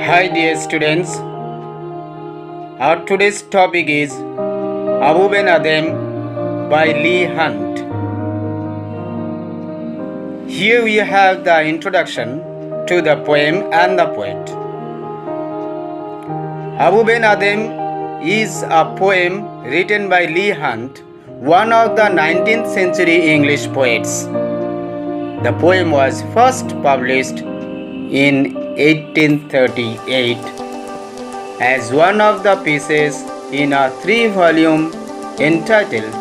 Hi dear students, our today's topic is Abou Ben Adhem by Leigh Hunt. Here we have the introduction to the poem and the poet. Abou Ben Adhem is a poem written by Leigh Hunt, one of the 19th century English poets. The poem was first published in 1838 as one of the pieces in a 3-volume entitled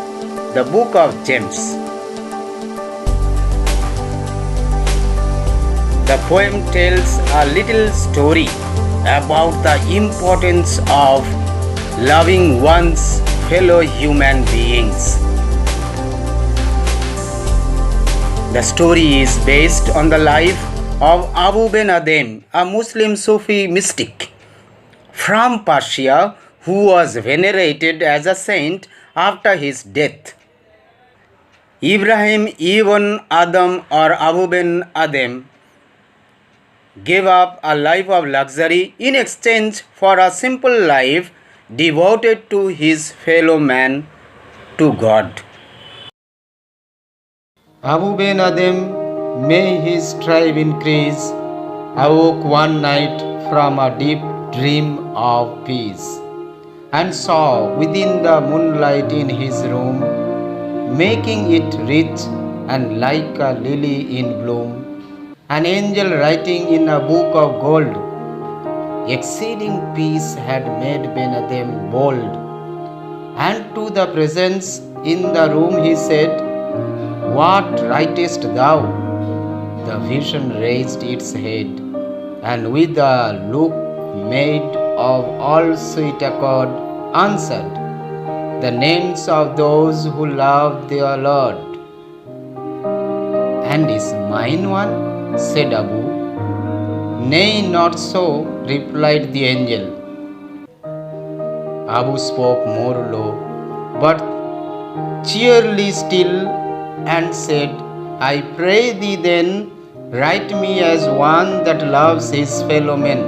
The Book of Gems. The poem tells a little story about the importance of loving one's fellow human beings. The story is based on the life of Abou Ben Adhem, a Muslim Sufi mystic from Persia who was venerated as a saint after his death. Ibrahim ibn Adhem or Abou Ben Adhem gave up a life of luxury in exchange for a simple life devoted to his fellow man, to God. Abou Ben Adhem, may his tribe increase, awoke one night from a deep dream of peace, and saw within the moonlight in his room, making it rich and like a lily in bloom, an angel writing in a book of gold. Exceeding peace had made Ben Adhem bold, and to the presence in the room he said, "What writest thou?" The vision raised its head, and with a look made of all sweet accord, answered, "The names of those who love their Lord." "And is mine one?" said Abou. "Nay, not so," replied the angel. Abou spoke more low, but cheerily still, and said, "I pray thee then, write me as one that loves his fellow men."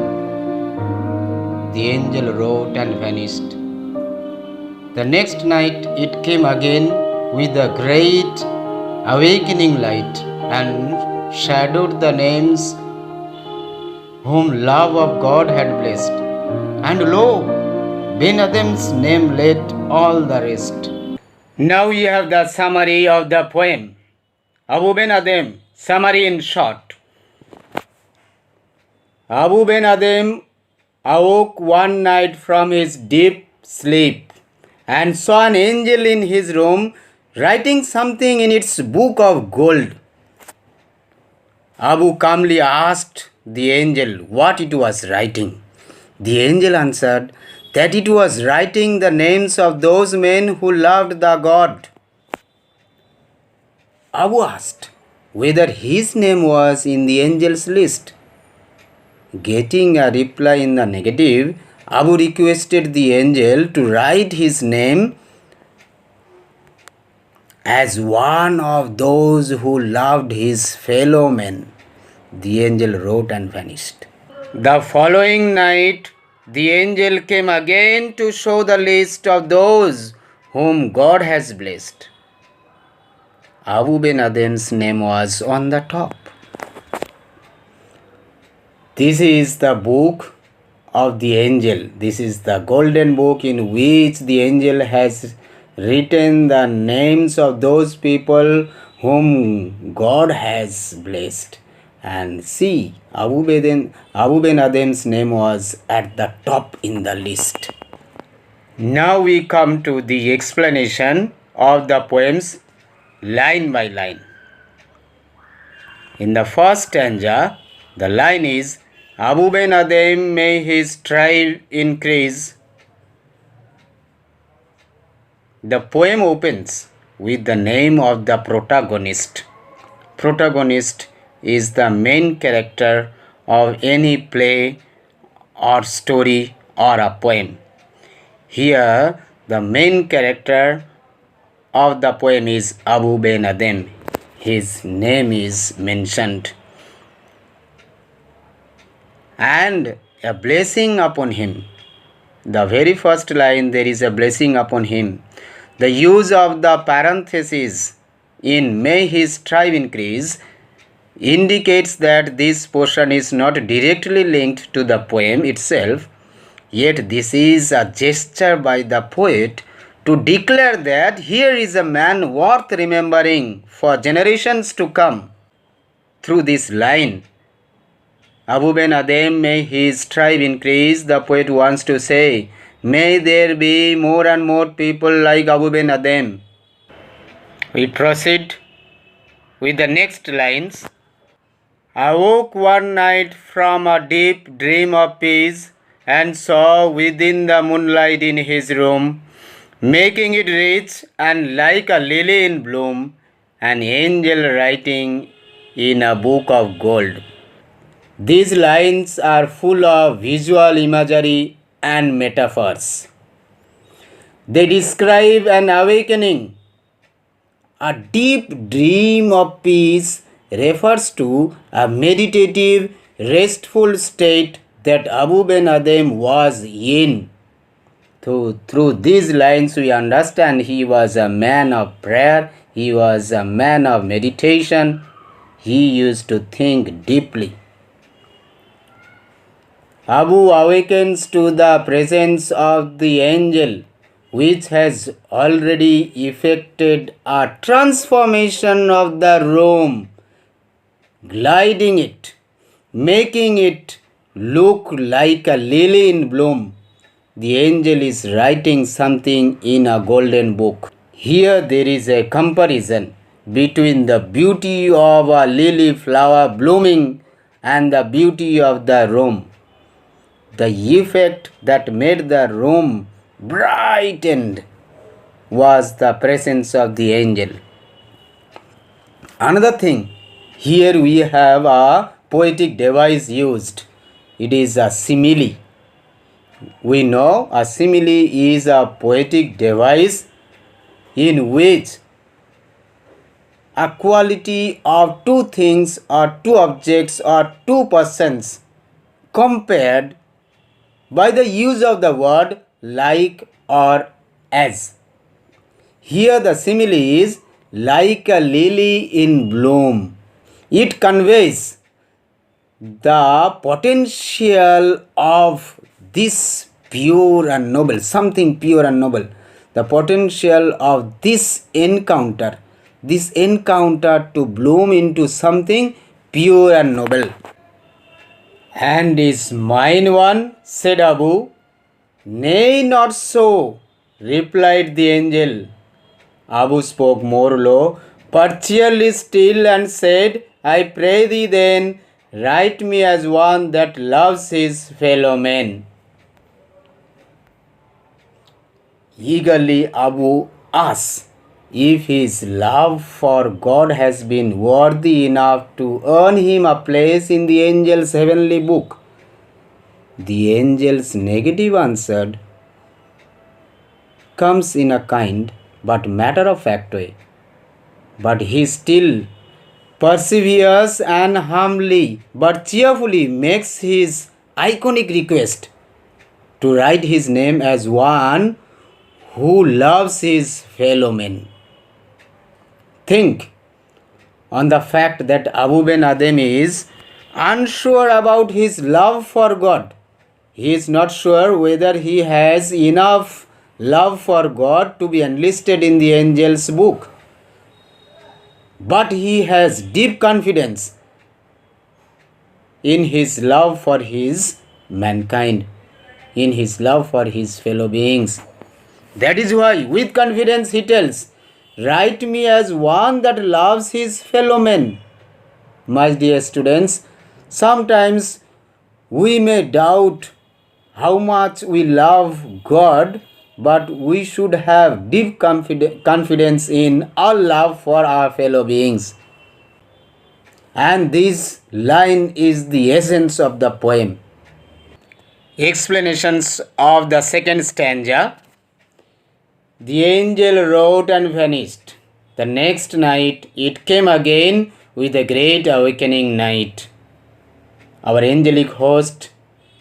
The angel wrote and vanished. The next night it came again with a great awakening light, and shadowed the names whom love of God had blessed. And lo, Ben Adhem's name led all the rest. Now you have the summary of the poem. Abou Ben Adhem, summary in short. Abou Ben Adhem awoke one night from his deep sleep and saw an angel in his room writing something in its book of gold. Abou calmly asked the angel what it was writing. The angel answered that it was writing the names of those men who loved the God. Abou asked whether his name was in the angel's list. Getting a reply in the negative, Abou requested the angel to write his name as one of those who loved his fellow men. The angel wrote and vanished. The following night, the angel came again to show the list of those whom God has blessed. Abou Ben Adhem's name was on the top. This is the book of the angel. This is the golden book in which the angel has written the names of those people whom God has blessed. And see, Abou Ben Adhem's name was at the top in the list. Now we come to the explanation of the poems line by line. In the first stanza, the line is, Abou Ben Adhem, may his tribe increase. The poem opens with the name of the protagonist. Protagonist is the main character of any play or story or a poem. Here, the main character of the poem is Abou Ben Adhem. His name is mentioned. And a blessing upon him. The very first line, there is a blessing upon him. The use of the parenthesis in may his tribe increase indicates that this portion is not directly linked to the poem itself, yet this is a gesture by the poet to declare that here is a man worth remembering for generations to come. Through this line, Abou Ben Adhem, may his tribe increase, the poet wants to say, may there be more and more people like Abou Ben Adhem. We proceed with the next lines. Awoke one night from a deep dream of peace and saw within the moonlight in his room, making it rich and like a lily in bloom, an angel writing in a book of gold. These lines are full of visual imagery and metaphors. They describe an awakening. A deep dream of peace refers to a meditative, restful state that Abou Ben Adhem was in. Through these lines, we understand he was a man of prayer, he was a man of meditation, he used to think deeply. Abu awakens to the presence of the angel, which has already effected a transformation of the room, gliding it, making it look like a lily in bloom. The angel is writing something in a golden book. Here there is a comparison between the beauty of a lily flower blooming and the beauty of the room. The effect that made the room brightened was the presence of the angel. Another thing, here we have a poetic device used. It is a simile. We know a simile is a poetic device in which a quality of two things or two objects or two persons compared by the use of the word like or as. Here the simile is like a lily in bloom. It conveys the potential of this pure and noble, something pure and noble. The potential of this encounter to bloom into something pure and noble. And is mine one, said Abu. Nay, not so, replied the angel. Abu spoke more low, but cheerly still, and said, I pray thee then, write me as one that loves his fellow men. Eagerly Abu asks if his love for God has been worthy enough to earn him a place in the angel's heavenly book. The angel's negative answer comes in a kind but matter-of-fact way. But he still perseveres and humbly but cheerfully makes his iconic request to write his name as one who loves his fellow men. Think on the fact that Abou Ben Adhem is unsure about his love for God. He is not sure whether he has enough love for God to be enlisted in the angel's book. But he has deep confidence in his love for his mankind, in his love for his fellow beings. That is why with confidence he tells, write me as one that loves his fellow men. My dear students, sometimes we may doubt how much we love God, but we should have deep confidence in our love for our fellow beings. And this line is the essence of the poem. Explanations of the second stanza. The angel wrote and vanished. The next night it came again with a great awakening night. Our angelic host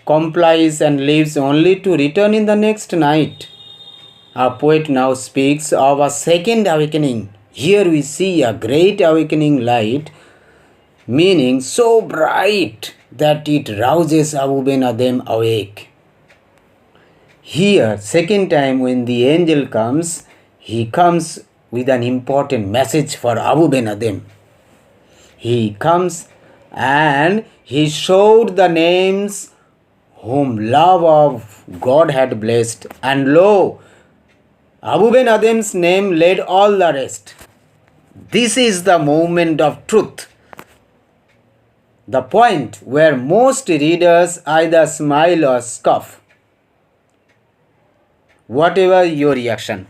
complies and leaves only to return in the next night. A poet now speaks of a second awakening. Here we see a great awakening light, meaning so bright that it rouses Abou Ben Adhem awake. Here, second time when the angel comes, he comes with an important message for Abou Ben Adhem. He comes and he showed the names whom love of God had blessed, and lo, Abou Ben Adhem's name led all the rest. This is the moment of truth, the point where most readers either smile or scoff. Whatever your reaction,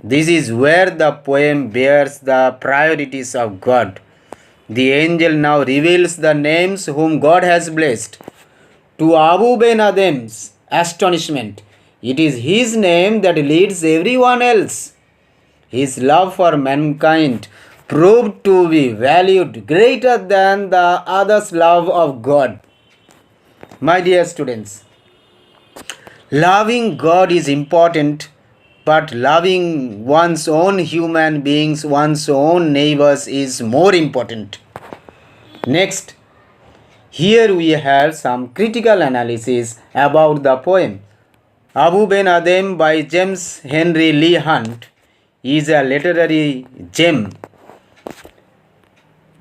this is where the poem bears the priorities of God. The angel now reveals the names whom God has blessed. To Abou Ben Adhem's astonishment, it is his name that leads everyone else. His love for mankind proved to be valued greater than the others' love of God. My dear students, loving God is important, but loving one's own human beings, one's own neighbors is more important. Next, here we have some critical analysis about the poem. Abou Ben Adhem by James Henry Leigh Hunt is a literary gem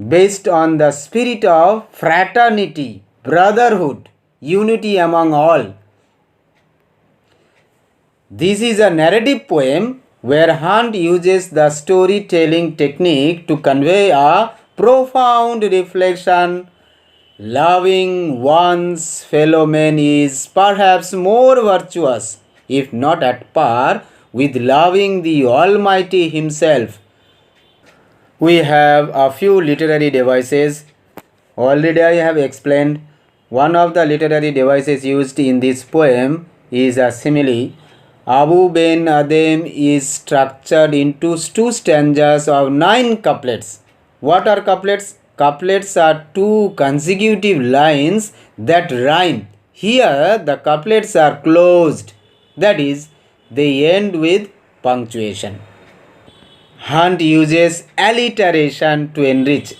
based on the spirit of fraternity, brotherhood, unity among all. This is a narrative poem where Hunt uses the storytelling technique to convey a profound reflection. Loving one's fellow man is perhaps more virtuous, if not at par, with loving the Almighty Himself. We have a few literary devices. Already I have explained. One of the literary devices used in this poem is a simile. Abou Ben Adhem is structured into two stanzas of 9 couplets. What are couplets? Couplets are two consecutive lines that rhyme. Here the couplets are closed, that is, they end with punctuation. Hunt uses alliteration to enrich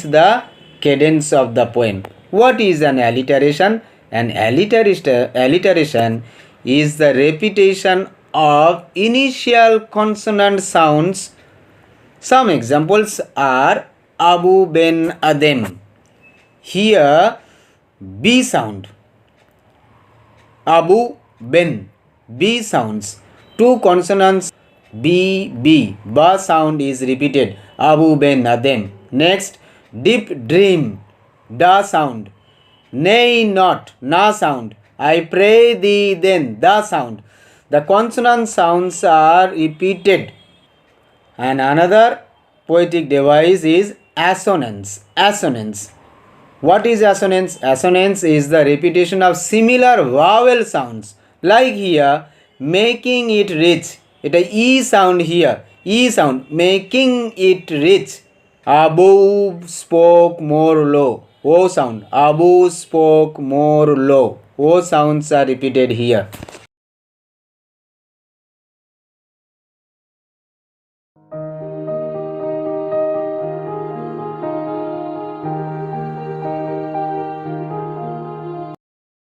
the cadence of the poem. What is an alliteration? An alliteration is the repetition of initial consonant sounds. Some examples are Abou Ben Adhem. Here B sound. Abou Ben, B sounds. Two consonants B, B. Ba sound is repeated. Abou Ben Adhem. Next, deep dream. Da sound. Nay not. Na sound. I pray thee then. Da sound. The consonant sounds are repeated. And another poetic device is assonance. Assonance. What is assonance? Assonance is the repetition of similar vowel sounds. Like here, making it rich. It is E sound here. E sound. Making it rich. Abou spoke more low. O sound. Abou spoke more low. O sounds are repeated here.